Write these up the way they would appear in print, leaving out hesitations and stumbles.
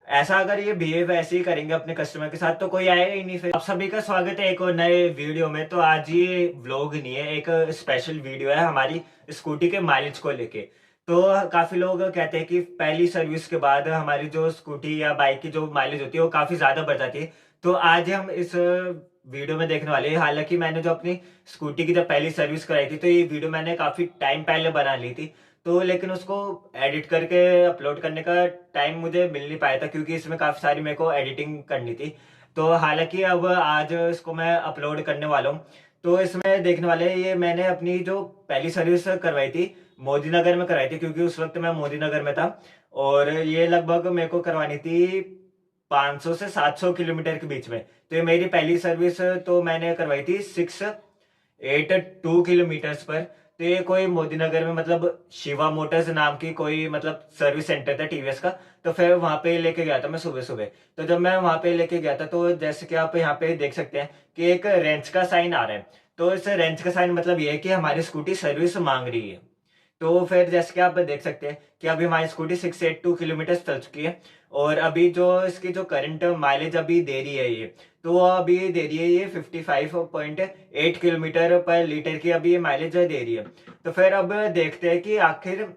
ऐसा अगर ये बिहेव ऐसे ही करेंगे अपने कस्टमर के साथ तो कोई आएगा ही नहीं। फिर आप सभी का स्वागत है एक और नए वीडियो में। तो आज ये व्लॉग नहीं है, एक स्पेशल वीडियो है हमारी स्कूटी के माइलेज को लेके। तो काफी लोग कहते हैं कि पहली सर्विस के बाद हमारी जो स्कूटी या बाइक की जो माइलेज होती है वो काफी ज्यादा बढ़ जाती है। तो आज हम इस वीडियो में देखने वाले हैं। हालांकि मैंने जो अपनी स्कूटी की जब पहली सर्विस कराई थी तो ये वीडियो मैंने काफी टाइम पहले बना ली थी। तो लेकिन उसको एडिट करके अपलोड करने का टाइम मुझे मिल नहीं पाया था क्योंकि इसमें काफी सारी मेरे को एडिटिंग करनी थी। तो हालांकि अब आज इसको मैं अपलोड करने वाला हूँ। तो इसमें देखने वाले हैं, ये मैंने अपनी जो पहली सर्विस करवाई थी मोदी नगर में कराई थी क्योंकि उस वक्त मैं मोदी नगर में था। और ये लगभग मेरे को करवानी थी 500 से 700 किलोमीटर के बीच में। तो ये मेरी पहली सर्विस तो मैंने करवाई थी 682 किलोमीटर्स पर। तो ये कोई मोदी नगर में मतलब शिवा मोटर्स नाम की कोई मतलब सर्विस सेंटर था टीवीएस का। तो फिर वहां पे लेके गया था मैं सुबह सुबह। तो जब मैं वहां पे लेके गया था तो जैसे कि आप यहाँ पे देख सकते हैं कि एक रेंच का साइन आ रहा है। तो इस रेंच का साइन मतलब ये है कि हमारी स्कूटी सर्विस मांग रही है। तो फिर जैसे कि आप देख सकते हैं कि अभी हमारी स्कूटी 682 किलोमीटर चल चुकी है। और अभी जो इसकी जो करंट माइलेज अभी दे रही है ये, तो वो अभी दे रही है ये 55.8 किलोमीटर पर लीटर की अभी ये माइलेज दे रही है। तो फिर अब देखते हैं कि आखिर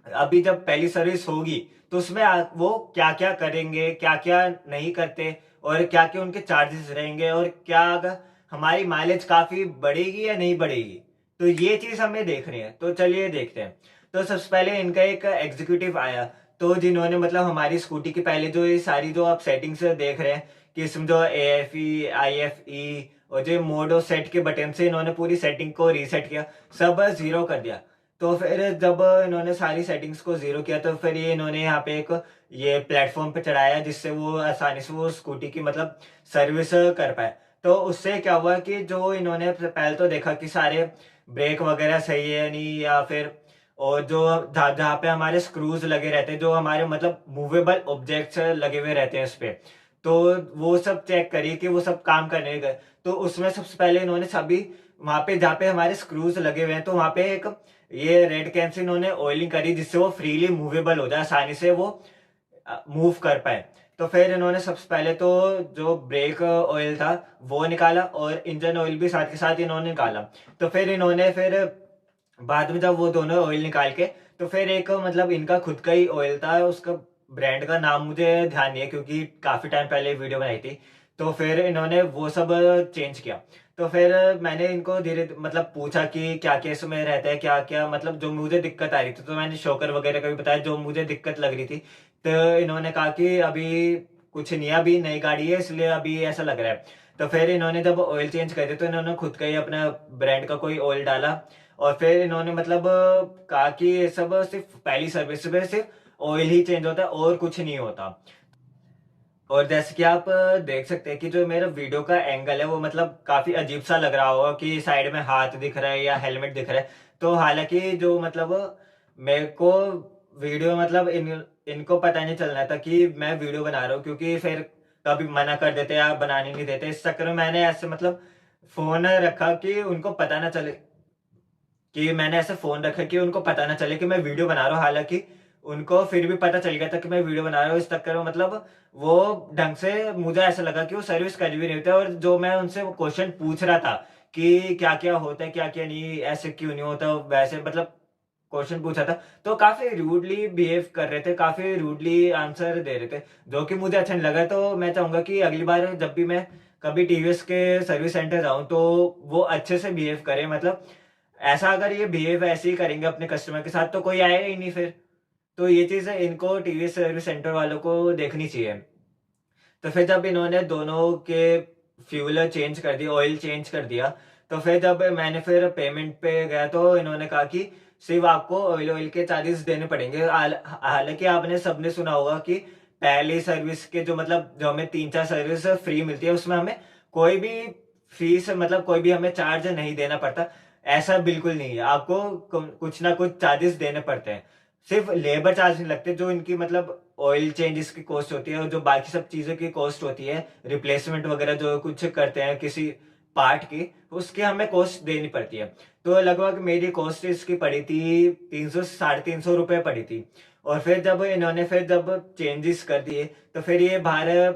अभी जब पहली सर्विस होगी तो उसमें वो क्या क्या करेंगे, क्या क्या नहीं करते, और क्या क्या उनके चार्जेस रहेंगे, और क्या अगर हमारी माइलेज काफी बढ़ेगी या नहीं बढ़ेगी। तो ये चीज हमें देखनी है। तो चलिए देखते हैं। तो सबसे पहले इनका एक एग्जीक्यूटिव आया, तो जिन्होंने मतलब हमारी स्कूटी की पहले जो ये सारी जो आप सेटिंग्स देख रहे हैं कि इसमें जो AFE IFE और जो मोड और सेट के बटन से इन्होंने पूरी सेटिंग को रीसेट किया, सब जीरो कर दिया। तो फिर जब इन्होंने सारी सेटिंग्स को जीरो किया तो फिर ये इन्होंने यहाँ पे एक ये प्लेटफॉर्म पे चढ़ाया जिससे वो आसानी से वो स्कूटी की मतलब सर्विस कर पाए। तो उससे क्या हुआ कि जो इन्होंने पहले तो देखा कि सारे ब्रेक वगैरह सही है नहीं, या फिर और जो जहाँ पे हमारे स्क्रूज लगे रहते हैं, जो हमारे मतलब मूवेबल ऑब्जेक्ट्स लगे हुए रहते हैं उस पे, तो वो सब चेक करिए कि वो सब काम करने गए। तो उसमें सबसे पहले इन्होंने सभी वहां पे जहाँ पे हमारे स्क्रूज लगे हुए हैं तो वहां पे एक ये रेड कैन से इन्होंने ऑयलिंग करी जिससे वो फ्रीली मूवेबल हो जाए, आसानी से वो मूव कर पाए। तो फिर इन्होंने सबसे पहले तो जो ब्रेक ऑयल था वो निकाला और इंजन ऑयल भी साथ के साथ इन्होंने निकाला। तो फिर इन्होंने फिर बाद में जब वो दोनों ऑयल निकाल के, तो फिर एक मतलब इनका खुद का ही ऑयल था, उसका ब्रांड का नाम मुझे ध्यान नहीं है क्योंकि काफी टाइम पहले वीडियो बनाई थी। तो फिर इन्होंने वो सब चेंज किया। तो फिर मैंने इनको धीरे मतलब पूछा कि क्या क्या इसमें रहता है, क्या क्या मतलब जो मुझे दिक्कत आ रही थी। तो मैंने शोकर वगैरह का भी बताया जो मुझे दिक्कत लग रही थी। तो इन्होंने कहा कि अभी कुछ नहीं है, अभी नई गाड़ी है इसलिए अभी ऐसा लग रहा है। तो फिर इन्होंने जब ऑयल चेंज कर दिया तो इन्होंने खुद का ही अपना ब्रांड का कोई ऑयल डाला। और फिर इन्होंने मतलब कहा कि ये सब सिर्फ पहली सर्विस में सिर्फ ऑयल ही चेंज होता है और कुछ नहीं होता। और जैसे कि आप देख सकते हैं कि जो मेरा वीडियो का एंगल है वो मतलब काफी अजीब सा लग रहा होगा कि साइड में हाथ दिख रहा है या हेलमेट दिख रहा है। तो हालांकि जो मतलब मेरे को वीडियो मतलब इनको पता नहीं चलना था कि मैं वीडियो बना रहा हूँ, क्योंकि फिर कभी मना कर देते या बनाने नहीं देते। इस चक्कर में मैंने ऐसे मतलब फोन रखा कि उनको पता ना चले, कि मैंने ऐसे फोन रखा कि उनको पता ना चले कि मैं वीडियो बना रहा हूँ। हालांकि उनको फिर भी पता चल गया था कि मैं वीडियो बना रहा हूँ। इस चक्कर में मतलब वो ढंग से मुझे ऐसा लगा कि वो सर्विस कर भी नहीं होता। और जो मैं उनसे क्वेश्चन पूछ रहा था कि क्या क्या होता है क्या क्या नहीं, ऐसे क्यों नहीं होता, वैसे मतलब क्वेश्चन पूछा था, तो काफी रूडली बिहेव कर रहे थे, काफी रूडली आंसर दे रहे थे, जो कि मुझे अच्छा नहीं लगा। तो मैं चाहूंगा कि अगली बार जब भी मैं कभी टीवीएस के सर्विस सेंटर जाऊं तो वो अच्छे से बिहेव करे। मतलब ऐसा अगर ये बिहेव ऐसे ही करेंगे अपने कस्टमर के साथ तो कोई आएगा ही नहीं फिर। तो ये चीज इनको टीवीएस सर्विस सेंटर वालों को देखनी चाहिए। तो फिर जब इन्होंने दोनों के फ्यूल चेंज कर दिया, ऑयल चेंज कर दिया, तो फिर जब मैंने फिर पेमेंट पे गया तो इन्होंने कहा कि सिर्फ आपको ऑयल ऑयल के चार्जेस देने पड़ेंगे। हालांकि आपने सबने सुना होगा कि पहली सर्विस के जो मतलब जो हमें 3-4 सर्विस फ्री मिलती है उसमें हमें कोई भी फीस मतलब कोई भी हमें चार्ज नहीं देना पड़ता। ऐसा बिल्कुल नहीं है, आपको कुछ ना कुछ चार्जेस देने पड़ते हैं। सिर्फ लेबर चार्ज नहीं लगते, जो इनकी मतलब ऑयल चेंजेस की कॉस्ट होती है और जो बाकी सब चीजों की कॉस्ट होती है, रिप्लेसमेंट वगैरह जो कुछ करते हैं किसी पार्ट की, उसकी हमें कॉस्ट देनी पड़ती है। तो लगभग मेरी कॉस्ट इसकी पड़ी थी 300 से 350 रुपये पड़ी थी। और फिर जब चेंजेस कर दिए तो फिर ये बाहर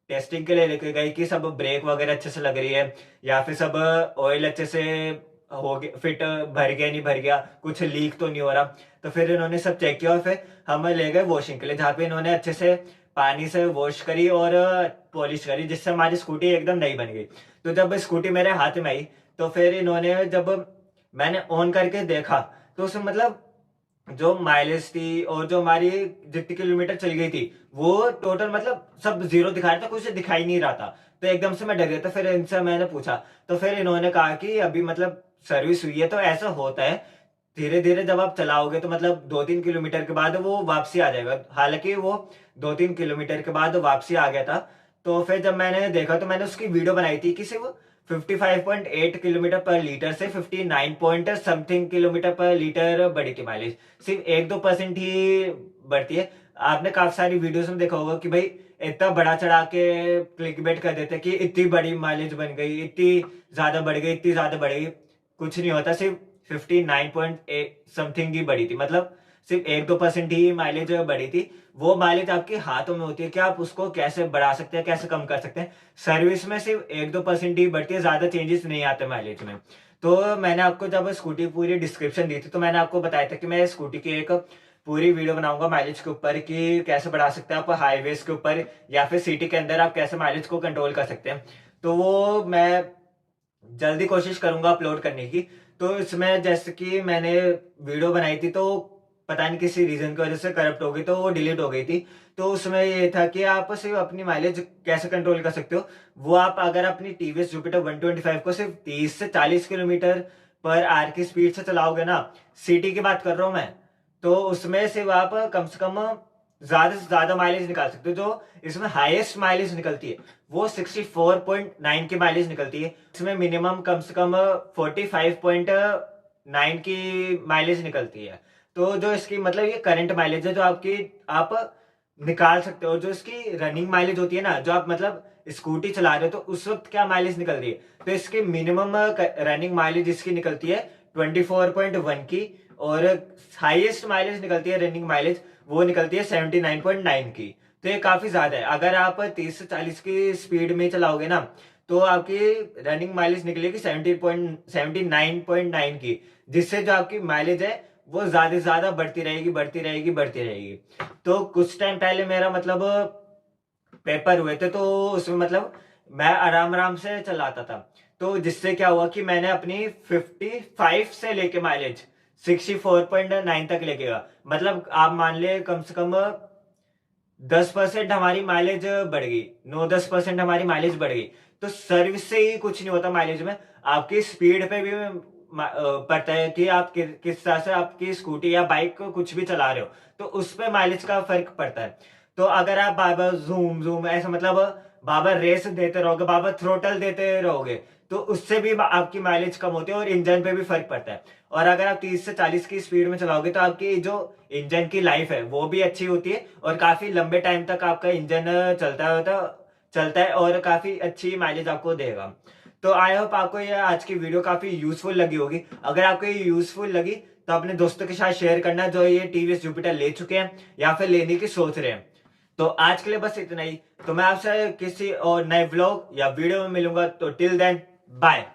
टेस्टिंग के लिए लेके गए कि सब ब्रेक वगैरह अच्छे से लग रही है, या फिर सब ऑयल अच्छे से हो गया, फिट भर गया नहीं भर गया, कुछ लीक तो नहीं हो रहा। तो फिर इन्होंने सब चेक किया और फिर हम ले गए वॉशिंग के लिए, जहाँ पे इन्होंने अच्छे से पानी से वॉश करी और पॉलिश करी, जिससे हमारी स्कूटी एकदम नई बन गई। तो जब स्कूटी मेरे हाथ में आई तो फिर इन्होंने, जब मैंने ऑन करके देखा तो उसमें मतलब जो माइलेज थी और जो हमारी जितनी किलोमीटर चली गई थी वो टोटल मतलब सब जीरो दिखा रहा था, कुछ दिखाई नहीं रहा था। तो एकदम से मैं डर गया। तो फिर इनसे मैंने पूछा तो फिर इन्होंने कहा कि अभी मतलब सर्विस हुई है तो ऐसा होता है, धीरे धीरे जब आप चलाओगे तो मतलब 2-3 किलोमीटर के बाद वो वापसी आ जाएगा। हालांकि वो 2-3 किलोमीटर के बाद वापसी आ गया था। तो फिर जब मैंने देखा तो मैंने उसकी वीडियो बनाई थी कि सिर्फ 55.8 किलोमीटर पर लीटर से 59 पॉइंट समथिंग किलोमीटर पर लीटर बढ़ी थी माइलेज। सिर्फ 1-2% ही बढ़ती है। आपने काफी सारी वीडियोस में देखा होगा कि भाई इतना बड़ा चढ़ा के क्लिक बेट कर देते हैं कि इतनी बड़ी माइलेज बन गई, इतनी ज्यादा बढ़ गई, इतनी ज्यादा बढ़ गई। कुछ नहीं होता, सिर्फ 59.8 समथिंग ही बढ़ी थी, मतलब सिर्फ 1-2% ही माइलेज बढ़ी थी। वो माइलेज आपके हाथों में होती है कि आप उसको कैसे बढ़ा सकते हैं, कैसे कम कर सकते हैं। सर्विस में सिर्फ 1-2% ही बढ़ती है, ज्यादा चेंजेस नहीं आते माइलेज में। तो मैंने आपको जब स्कूटी पूरी डिस्क्रिप्शन दी थी तो मैंने आपको बताया था कि मैं स्कूटी की एक पूरी वीडियो बनाऊंगा माइलेज के ऊपर कि कैसे बढ़ा सकते हैं आप हाईवेज के ऊपर, या फिर सिटी के अंदर आप कैसे माइलेज को कंट्रोल कर सकते हैं। तो वो मैं जल्दी कोशिश करूंगा अपलोड करने की। तो इसमें जैसे कि मैंने वीडियो बनाई थी तो पता नहीं किसी रीजन की वजह से करप्ट हो गई, तो वो डिलीट हो गई थी। तो उसमें ये था कि आप सिर्फ अपनी माइलेज कैसे कंट्रोल कर सकते हो, वो आप अगर अपनी टीवीएस जुपिटर 125 को सिर्फ 30 से 40 किलोमीटर पर आर की स्पीड से चलाओगे ना, सिटी की बात कर रहा हूं मैं, तो उसमें सिर्फ आप कम से कम ज्यादा से ज्यादा माइलेज निकाल सकते हो। जो इसमें हाईएस्ट माइलेज निकलती है वो 64.9 की माइलेज निकलती है। इसमें मिनिमम कम से कम 45.9 की माइलेज निकलती है। तो जो इसकी मतलब ये करंट माइलेज है जो आपकी आप निकाल सकते हो। जो इसकी रनिंग माइलेज होती है ना, जो आप मतलब स्कूटी चला रहे हो तो उस वक्त क्या माइलेज निकल रही है, तो इसकी मिनिमम रनिंग माइलेज इसकी निकलती है 24.1 की, और हाईएस्ट माइलेज निकलती है रनिंग माइलेज वो निकलती है 79.9 की। तो ये काफी ज्यादा है। अगर आप 30 से 40 की स्पीड में चलाओगे ना तो आपकी रनिंग माइलेज निकलेगी 79.9 की, जिससे जो आपकी माइलेज है वो ज्यादा से ज्यादा बढ़ती रहेगी, बढ़ती रहेगी, बढ़ती रहेगी। तो कुछ टाइम पहले मेरा मतलब पेपर हुए थे तो उसमें मतलब मैं आराम आराम से चलाता था। तो जिससे क्या हुआ कि मैंने अपनी 55 से लेके माइलेज 64.9 तक लेके गया। मतलब आप मान ले कम से कम 10% हमारी माइलेज बढ़ गई, 9-10% हमारी माइलेज बढ़ गई। तो सर्विस से ही कुछ नहीं होता माइलेज में, आपकी स्पीड पे भी पड़ता है कि आप किस तरह से आपकी स्कूटी या बाइक को कुछ भी चला रहे हो, तो उस पे माइलेज का फर्क पड़ता है। तो अगर आप बार बार जूम जूम ऐसा मतलब बार बार रेस देते रहोगे, बार बार थ्रोटल देते रहोगे, तो उससे भी आपकी माइलेज कम होती है और इंजन पे भी फर्क पड़ता है। और अगर आप 30 से 40 की स्पीड में चलाओगे तो आपकी जो इंजन की लाइफ है वो भी अच्छी होती है और काफी लंबे टाइम तक आपका इंजन चलता है और काफी अच्छी माइलेज आपको देगा। तो आई होप आपको ये आज की वीडियो काफी यूजफुल लगी होगी। अगर आपको ये यूजफुल लगी तो अपने दोस्तों के साथ शेयर करना जो ये टीवीएस जुपिटर ले चुके हैं या फिर लेने की सोच रहे हैं। तो आज के लिए बस इतना ही। तो मैं आपसे किसी और नए व्लॉग या वीडियो में मिलूंगा। तो टिल देन बाय।